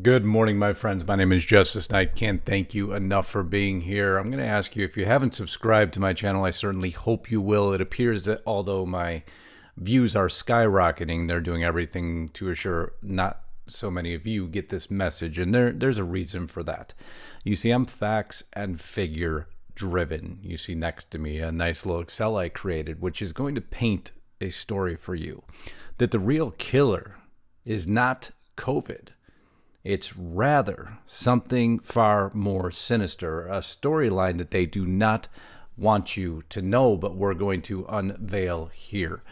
Good morning, my friends. My name is Justus Knight. Can't thank you enough for being here. I'm going to ask you, if you haven't subscribed to my channel, I certainly hope you will. It appears that although my views are skyrocketing, they're doing everything to assure not so many of you get this message, and there's a reason for that. You see, I'm facts and figure driven. You see next to me a nice little Excel I created, which is going to paint a story for you that the real killer is not COVID. It's rather something far more sinister, a storyline that they do not want you to know, but we're going to unveil here.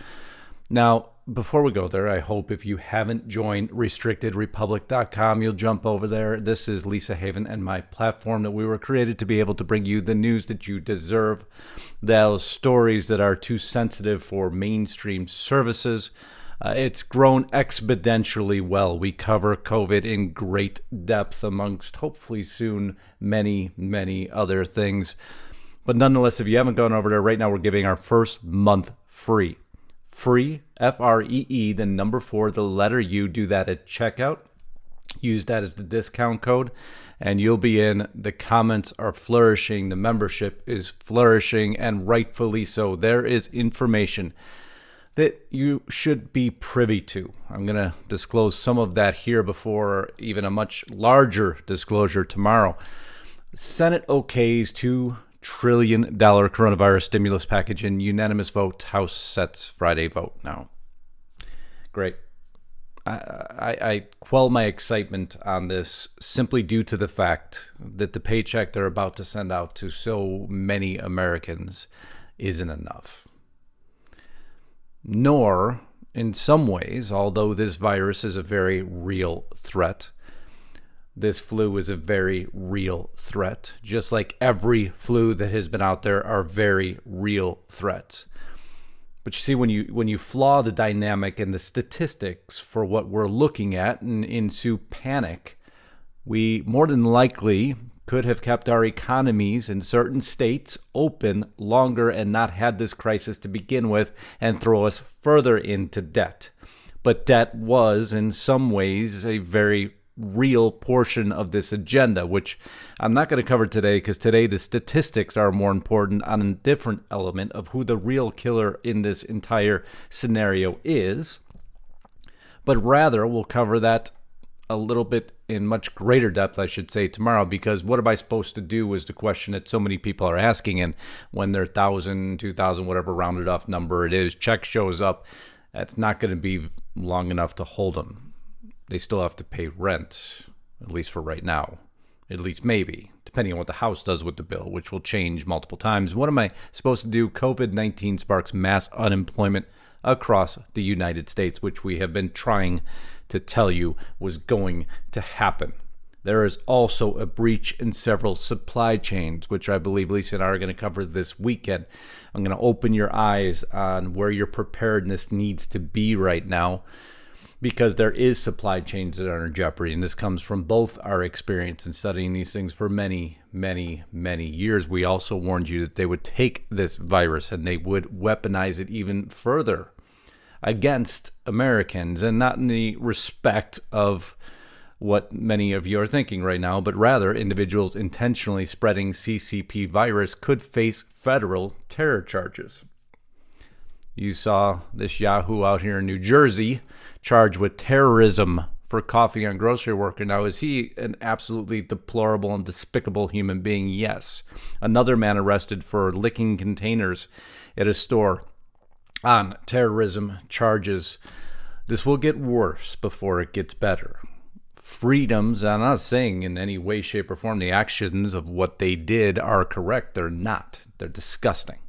Now, before we go there, I hope if you haven't joined restrictedrepublic.com, you'll jump over there. This is Lisa Haven and my platform that we were created to be able to bring you the news that you deserve, those stories that are too sensitive for mainstream services. It's grown exponentially well. We cover COVID in great depth amongst, hopefully soon, many, many other things. But nonetheless, if you haven't gone over there, right now we're giving our first month free. Free, F-R-E-E, the number 4, the letter U. Do that at checkout. Use that as the discount code, and you'll be in. The comments are flourishing. The membership is flourishing, and rightfully so. There is information that you should be privy to. I'm going to disclose some of that here before even a much larger disclosure tomorrow. Senate okays $2 trillion coronavirus stimulus package in unanimous vote. House sets Friday vote. Now, great. I quell my excitement on this simply due to the fact that the paycheck they're about to send out to so many Americans isn't enough. Nor, in some ways, although this virus is a very real threat, this flu is a very real threat, just like every flu that has been out there are very real threats. But you see, when you flaw the dynamic and the statistics for what we're looking at and ensue panic, we more than likely could have kept our economies in certain states open longer and not had this crisis to begin with and throw us further into debt. But debt was, in some ways, a very real portion of this agenda, which I'm not going to cover today because today the statistics are more important on a different element of who the real killer in this entire scenario is. But rather, we'll cover that a little bit in much greater depth, I should say, tomorrow, because what am I supposed to do is the question that so many people are asking. And when their 1,000, 2,000, whatever rounded off number it is, check shows up, that's not going to be long enough to hold them. They still have to pay rent, at least for right now. At least maybe, depending on what the House does with the bill, which will change multiple times. What am I supposed to do? COVID-19 sparks mass unemployment across the United States, which we have been trying to tell you was going to happen. There is also a breach in several supply chains, which I believe Lisa and I are going to cover this weekend. I'm going to open your eyes on where your preparedness needs to be right now, because there is supply chains that are in jeopardy, and this comes from both our experience in studying these things for many, many, many years. We also warned you that they would take this virus and they would weaponize it even further against Americans, and not in the respect of what many of you are thinking right now, but rather individuals intentionally spreading CCP virus could face federal terror charges. You saw this Yahoo out here in New Jersey charged with terrorism for coughing on grocery worker. Now, is he an absolutely deplorable and despicable human being? Yes. Another man arrested for licking containers at a store on terrorism charges. This will get worse before it gets better. Freedoms, I'm not saying in any way, shape, or form the actions of what they did are correct. They're not. They're disgusting.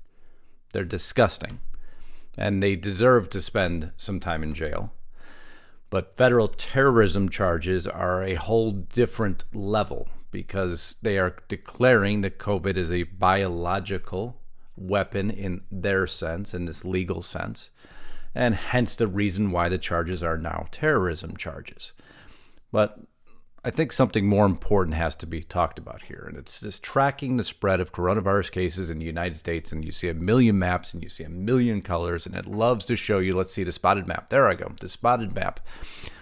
They're disgusting. And they deserve to spend some time in jail. But federal terrorism charges are a whole different level, because they are declaring that COVID is a biological weapon in their sense, in this legal sense, and hence the reason why the charges are now terrorism charges. But I think something more important has to be talked about here, and it's this tracking the spread of coronavirus cases in the United States. And you see a million maps and you see a million colors, and it loves to show you, let's see the spotted map. There I go, the spotted map.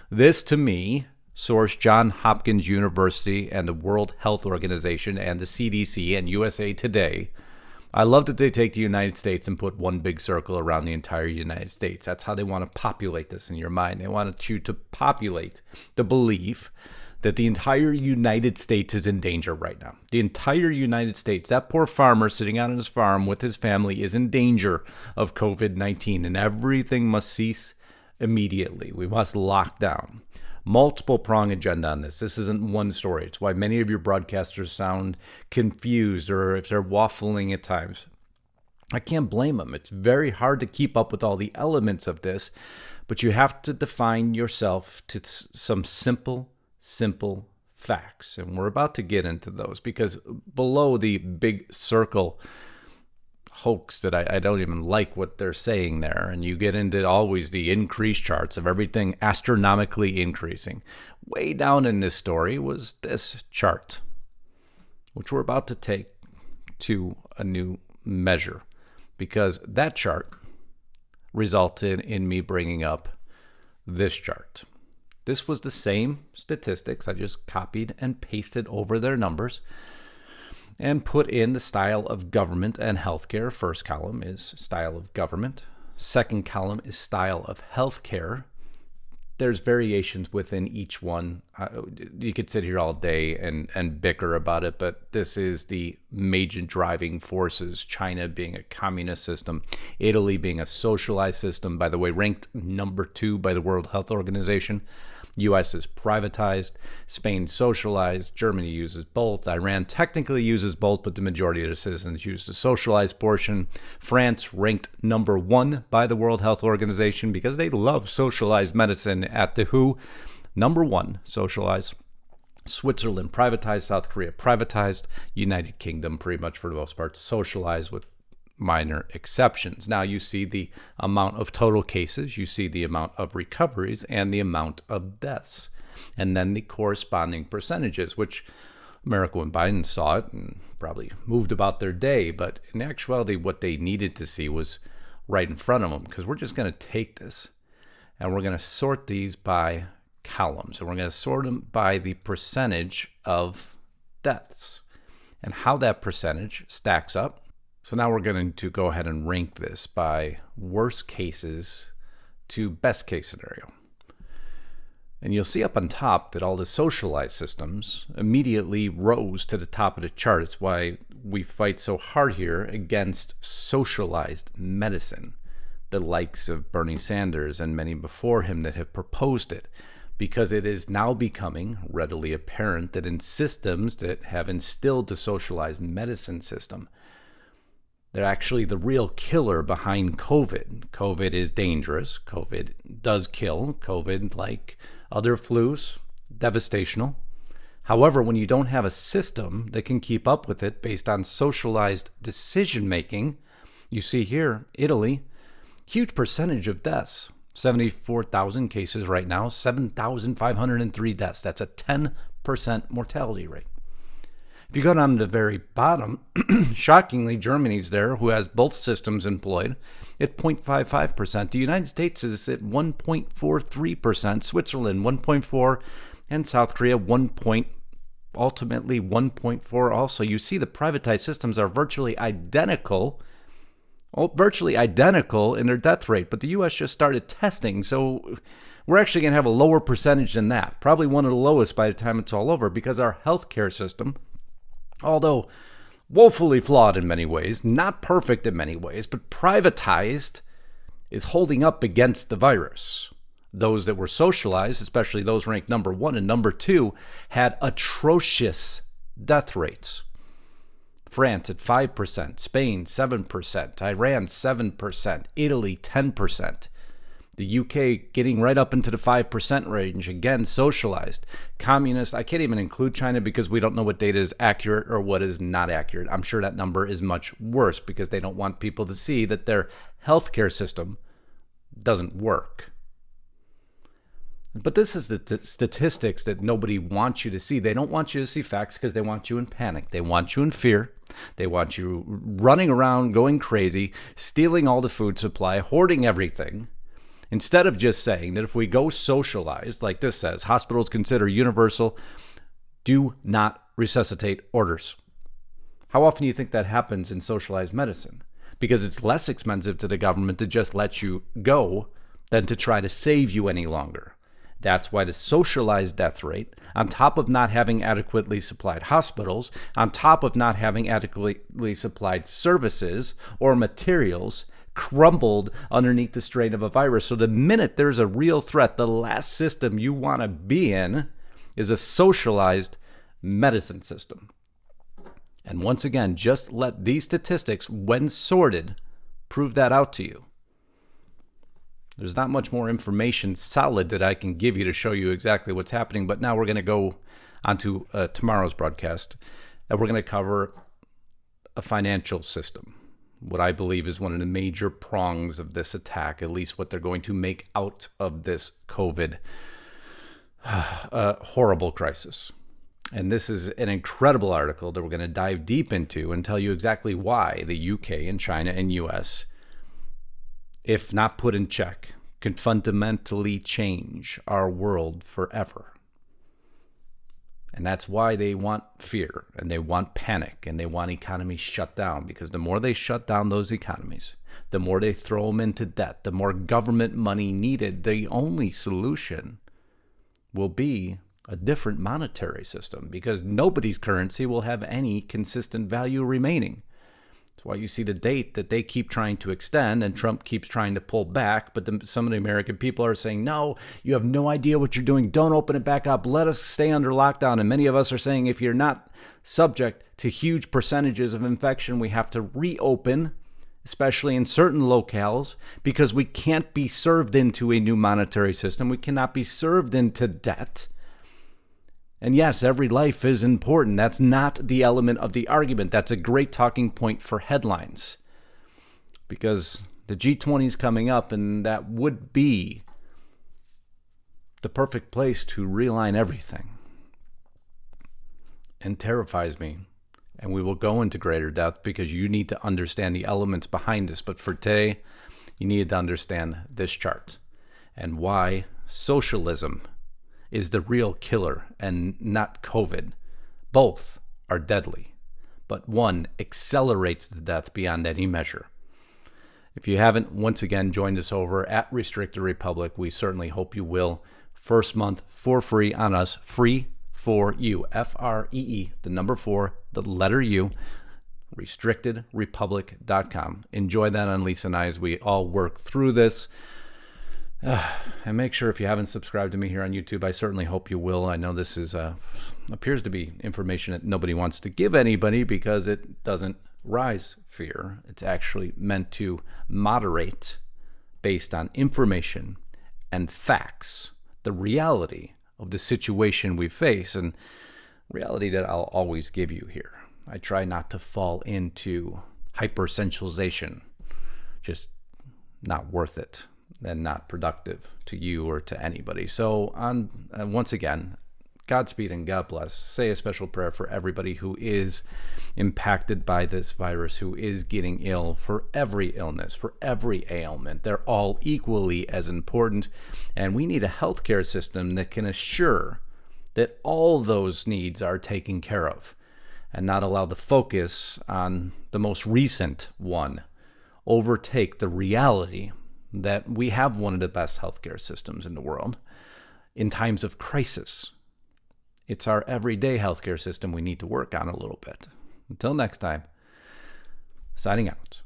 This, to me, Source: Johns Hopkins University and the World Health Organization and the CDC and USA Today. I love that they take the United States and put one big circle around the entire United States. That's how they want to populate this in your mind. They want you to populate the belief that the entire United States is in danger right now. The entire United States, that poor farmer sitting out on his farm with his family, is in danger of COVID-19, and everything must cease immediately. We must lock down. Multiple prong agenda on this. This isn't one story. It's why many of your broadcasters sound confused or if they're waffling at times. I can't blame them. It's very hard to keep up with all the elements of this, but you have to define yourself to some simple facts. And we're about to get into those because below the big circle hoax that I don't even like what they're saying there, and you get into always the increase charts of everything astronomically increasing. Way down in this story was this chart, which we're about to take to a new measure, because that chart resulted in me bringing up this chart. This was the same statistics. I just copied and pasted over their numbers and put in the style of government and healthcare. First column is style of government. Second column is style of healthcare. There's variations within each one. You could sit here all day and bicker about it, but this is the major driving forces. China being a communist system, Italy being a socialized system, by the way, ranked number 2 by the World Health Organization. U.S. is privatized, Spain socialized, Germany uses both, Iran technically uses both, but the majority of the citizens use the socialized portion. France ranked number 1 by the World Health Organization because they love socialized medicine at the WHO. Number 1, socialized. Switzerland privatized, South Korea privatized, United Kingdom pretty much for the most part socialized with minor exceptions. Now you see the amount of total cases, you see the amount of recoveries, and the amount of deaths, and then the corresponding percentages, which America, when Biden saw it, and probably moved about their day, but in actuality what they needed to see was right in front of them, because we're just going to take this and we're going to sort these by columns, and we're going to sort them by the percentage of deaths and how that percentage stacks up. So now we're going to go ahead and rank this by worst cases to best case scenario. And you'll see up on top that all the socialized systems immediately rose to the top of the chart. It's why we fight so hard here against socialized medicine, the likes of Bernie Sanders and many before him that have proposed it, because it is now becoming readily apparent that in systems that have instilled the socialized medicine system, they're actually the real killer behind COVID. COVID is dangerous. COVID does kill. COVID, like other flus, devastational. However, when you don't have a system that can keep up with it based on socialized decision making, you see here, Italy, huge percentage of deaths. 74,000 cases right now, 7,503 deaths. That's a 10% mortality rate. If you go down to the very bottom, shockingly, Germany's there, who has both systems employed, at 0.55%. The United States is at 1.43%, Switzerland 1.4%, and South Korea ultimately 1.4% also. You see the privatized systems are virtually identical in their death rate, but the U.S. just started testing, so we're actually going to have a lower percentage than that, probably one of the lowest by the time it's all over, because our healthcare system, although woefully flawed in many ways, not perfect in many ways, but privatized, is holding up against the virus. Those that were socialized, especially those ranked number 1 and number 2, had atrocious death rates. France at 5%, Spain 7%, Iran 7%, Italy 10%. The UK getting right up into the 5% range, again, socialized. Communist, I can't even include China because we don't know what data is accurate or what is not accurate. I'm sure that number is much worse because they don't want people to see that their healthcare system doesn't work. But this is the statistics that nobody wants you to see. They don't want you to see facts because they want you in panic. They want you in fear. They want you running around, going crazy, stealing all the food supply, hoarding everything. Instead of just saying that if we go socialized, like this says, hospitals consider universal, do not resuscitate orders. How often do you think that happens in socialized medicine? Because it's less expensive to the government to just let you go than to try to save you any longer. That's why the socialized death rate, on top of not having adequately supplied hospitals, on top of not having adequately supplied services or materials, crumbled underneath the strain of a virus. So the minute there's a real threat, the last system you want to be in is a socialized medicine system. And once again, just let these statistics, when sorted, prove that out to you. There's not much more information solid that I can give you to show you exactly what's happening, but now we're going to go on to tomorrow's broadcast, and we're going to cover a financial system, what I believe is one of the major prongs of this attack, at least what they're going to make out of this COVID horrible crisis. And this is an incredible article that we're going to dive deep into and tell you exactly why the UK and China and US, if not put in check, can fundamentally change our world forever. And that's why they want fear and they want panic and they want economies shut down, because the more they shut down those economies, the more they throw them into debt, the more government money needed. The only solution will be a different monetary system, because nobody's currency will have any consistent value remaining. That's why you see the date that they keep trying to extend and Trump keeps trying to pull back. But some of the American people are saying, no, you have no idea what you're doing. Don't open it back up. Let us stay under lockdown. And many of us are saying, if you're not subject to huge percentages of infection, we have to reopen, especially in certain locales, because we can't be served into a new monetary system. We cannot be served into debt. And yes, every life is important. That's not the element of the argument. That's a great talking point for headlines, because the G20 is coming up, and that would be the perfect place to realign everything. And terrifies me. And we will go into greater depth because you need to understand the elements behind this. But for today, you need to understand this chart and why socialism is the real killer and not COVID. Both are deadly, but one accelerates the death beyond any measure. If you haven't, once again, joined us over at Restricted Republic, we certainly hope you will. First month for free on us, free for you, FREE, the number 4, the letter U, restrictedrepublic.com. Enjoy that on Lisa and I as we all work through this. And make sure, if you haven't subscribed to me here on YouTube, I certainly hope you will. I know this is appears to be information that nobody wants to give anybody because it doesn't rise fear. It's actually meant to moderate based on information and facts, the reality of the situation we face, and reality that I'll always give you here. I try not to fall into hypersensualization, just not worth it and not productive to you or to anybody. So once again, Godspeed and God bless. Say a special prayer for everybody who is impacted by this virus, who is getting ill, for every illness, for every ailment. They're all equally as important. And we need a healthcare system that can assure that all those needs are taken care of and not allow the focus on the most recent one overtake the reality that we have one of the best healthcare systems in the world in times of crisis. It's our everyday healthcare system we need to work on a little bit. Until next time, signing out.